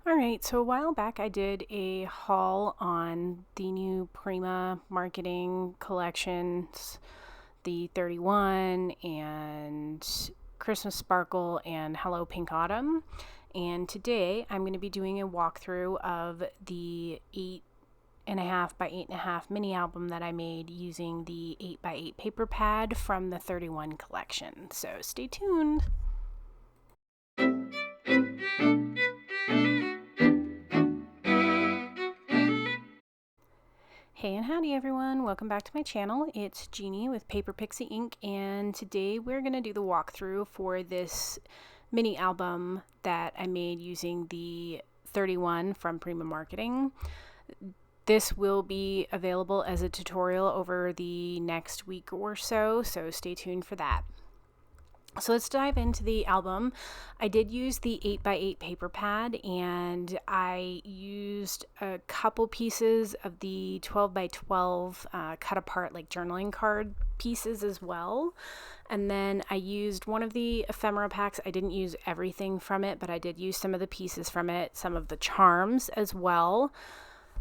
Alright, so a while back I did a haul on the new Prima Marketing collections, the 31 and Christmas Sparkle and Hello Pink Autumn. And today I'm going to be doing a walkthrough of the 8.5 by 8.5 mini album that I made using the 8 by 8 paper pad from the 31 collection. So stay tuned. Hey and howdy everyone, welcome back to my channel. It's Jeannie with Paper Pixie Inc. and today we're going to do the walkthrough for this mini album that I made using the 31 from Prima Marketing. This will be available as a tutorial over the next week or so stay tuned for that. So let's dive into the album. I did use the 8 by 8 paper pad and I used a couple pieces of the 12 by 12 cut apart like journaling card pieces as well. And then I used one of the ephemera packs. I didn't use everything from it, but I did use some of the pieces from it, some of the charms as well.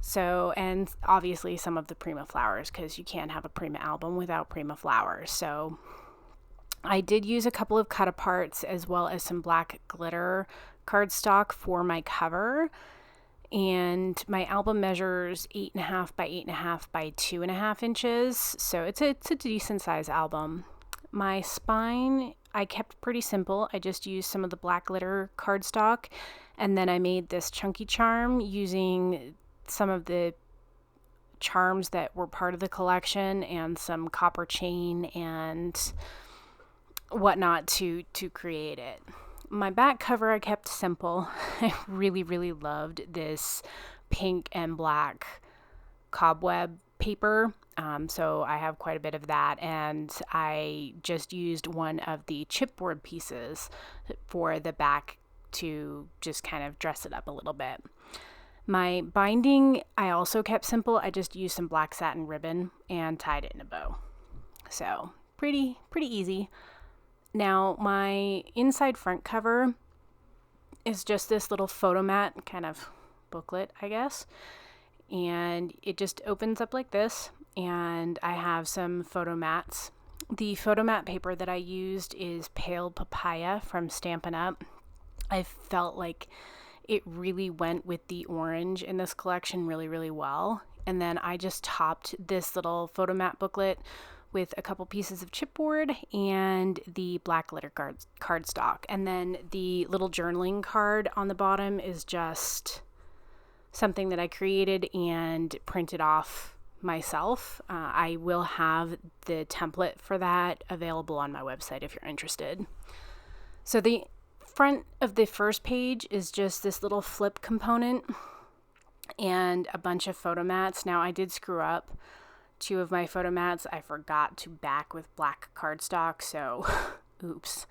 So, and obviously some of the Prima flowers, because you can't have a Prima album without Prima flowers. So I did use a couple of cut aparts as well as some black glitter cardstock for my cover. And my album measures 8.5 by 8.5 by 2.5 inches. So it's a decent size album. My spine, I kept pretty simple. I just used some of the black glitter cardstock. And then I made this chunky charm using some of the charms that were part of the collection and some copper chain and whatnot to create it. My back cover I kept simple. I really loved this pink and black cobweb paper, so I have quite a bit of that, and I just used one of the chipboard pieces for the back to just kind of dress it up a little bit. My binding I also kept simple. I just used some black satin ribbon and tied it in a bow. So pretty easy. Now, my inside front cover is just this little Photomat kind of booklet, I guess. And it just opens up like this. And I have some Photomats. The Photomat paper that I used is Pale Papaya from Stampin' Up. I felt like it really went with the orange in this collection really well. And then I just topped this little Photomat booklet with a couple pieces of chipboard and the black glitter cardstock. And then the little journaling card on the bottom is just something that I created and printed off myself. I will have the template for that available on my website if you're interested. So the front of the first page is just this little flip component and a bunch of Photomats. Now I did screw up. Two of my Photomats I forgot to back with black cardstock, so oops.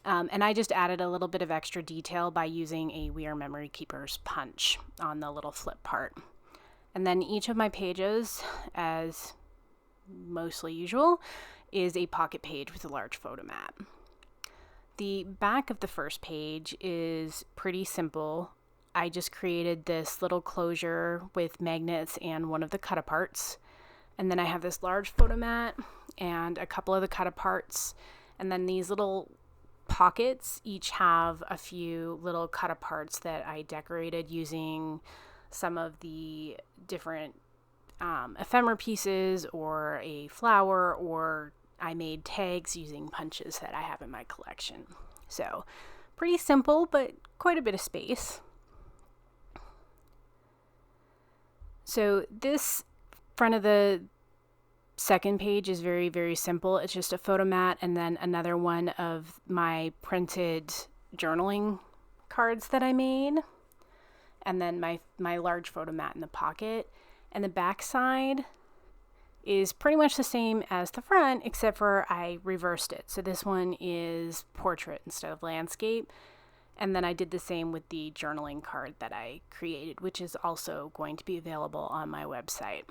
And I just added a little bit of extra detail by using a We Are Memory Keepers punch on the little flip part. And then each of my pages, as mostly usual, is a pocket page with a large Photomat. The back of the first page is pretty simple. I just created this little closure with magnets and one of the cut aparts. And then I have this large Photomat and a couple of the cut aparts. And then these little pockets each have a few little cut aparts that I decorated using some of the different ephemera pieces or a flower, or I made tags using punches that I have in my collection. So pretty simple, but quite a bit of space. So this front of the second page is very simple. It's just a Photomat and then another one of my printed journaling cards that I made, and then my large Photomat in the pocket. And the back side is pretty much the same as the front, except for I reversed it. So this one is portrait instead of landscape. And then I did the same with the journaling card that I created, which is also going to be available on my website.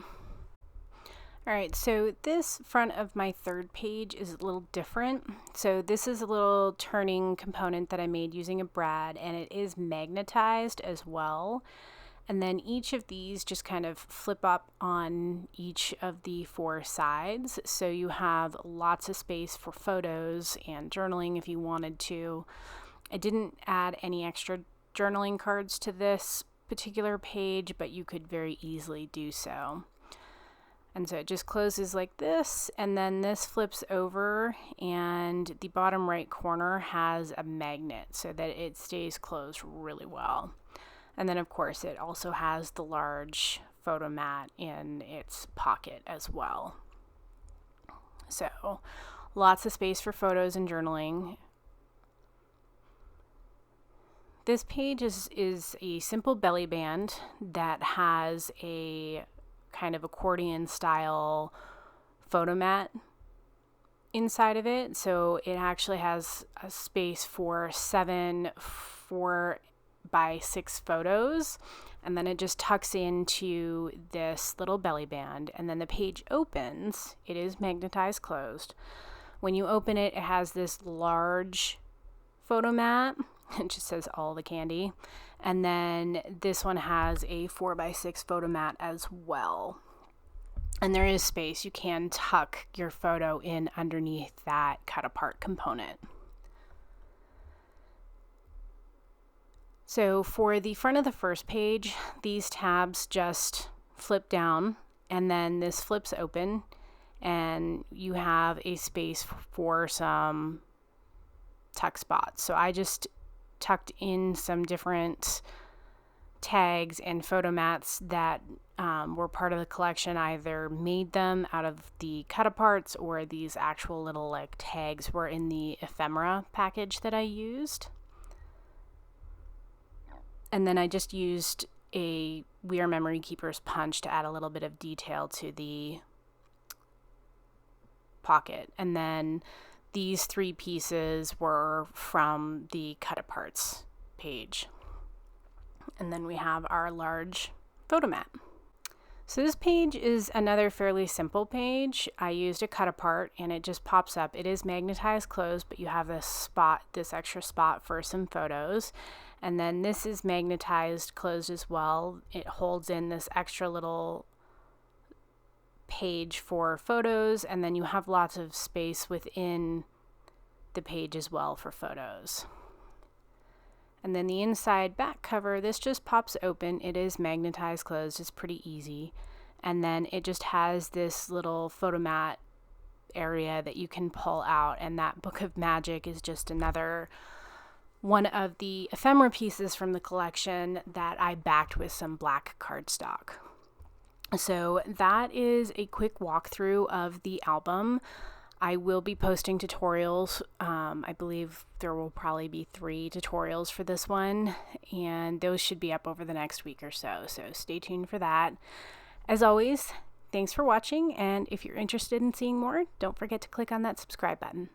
Alright, so this front of my third page is a little different. So this is a little turning component that I made using a brad, and it is magnetized as well. And then each of these just kind of flip up on each of the four sides. So you have lots of space for photos and journaling if you wanted to. I didn't add any extra journaling cards to this particular page, but you could very easily do so. And so it just closes like this, and then this flips over, and the bottom right corner has a magnet so that it stays closed really well. And then of course it also has the large Photomat in its pocket as well. So lots of space for photos and journaling. This page is a simple belly band that has a kind of accordion style Photomat inside of it. So it actually has a space for 7 4x6 photos, and then it just tucks into this little belly band, and then the page opens. It is magnetized closed. When you open it, it has this large Photomat. It just says all the candy. And then this one has a 4x6 Photomat as well. And there is space. You can tuck your photo in underneath that cut apart component. So for the front of the first page, these tabs just flip down, and then this flips open, and you have a space for some tuck spots. So I just tucked in some different tags and photomats that were part of the collection. I either made them out of the cut-aparts, or these actual little like tags were in the ephemera package that I used. And then I just used a We Are Memory Keepers punch to add a little bit of detail to the pocket. And then these 3 pieces were from the cut-aparts page. And then we have our large Photomat. So this page is another fairly simple page. I used a cut-apart, and it just pops up. It is magnetized closed, but you have this extra spot for some photos. And then this is magnetized closed as well. It holds in this extra little page for photos, and then you have lots of space within the page as well for photos. And then the inside back cover, this just pops open. It is magnetized closed. It's pretty easy. And then it just has this little Photomat area that you can pull out, and that Book of Magic is just another one of the ephemera pieces from the collection that I backed with some black cardstock. So that is a quick walkthrough of the album. I will be posting tutorials. I believe there will probably be 3 tutorials for this one, and those should be up over the next week or so. So stay tuned for that. As always, thanks for watching, and if you're interested in seeing more, don't forget to click on that subscribe button.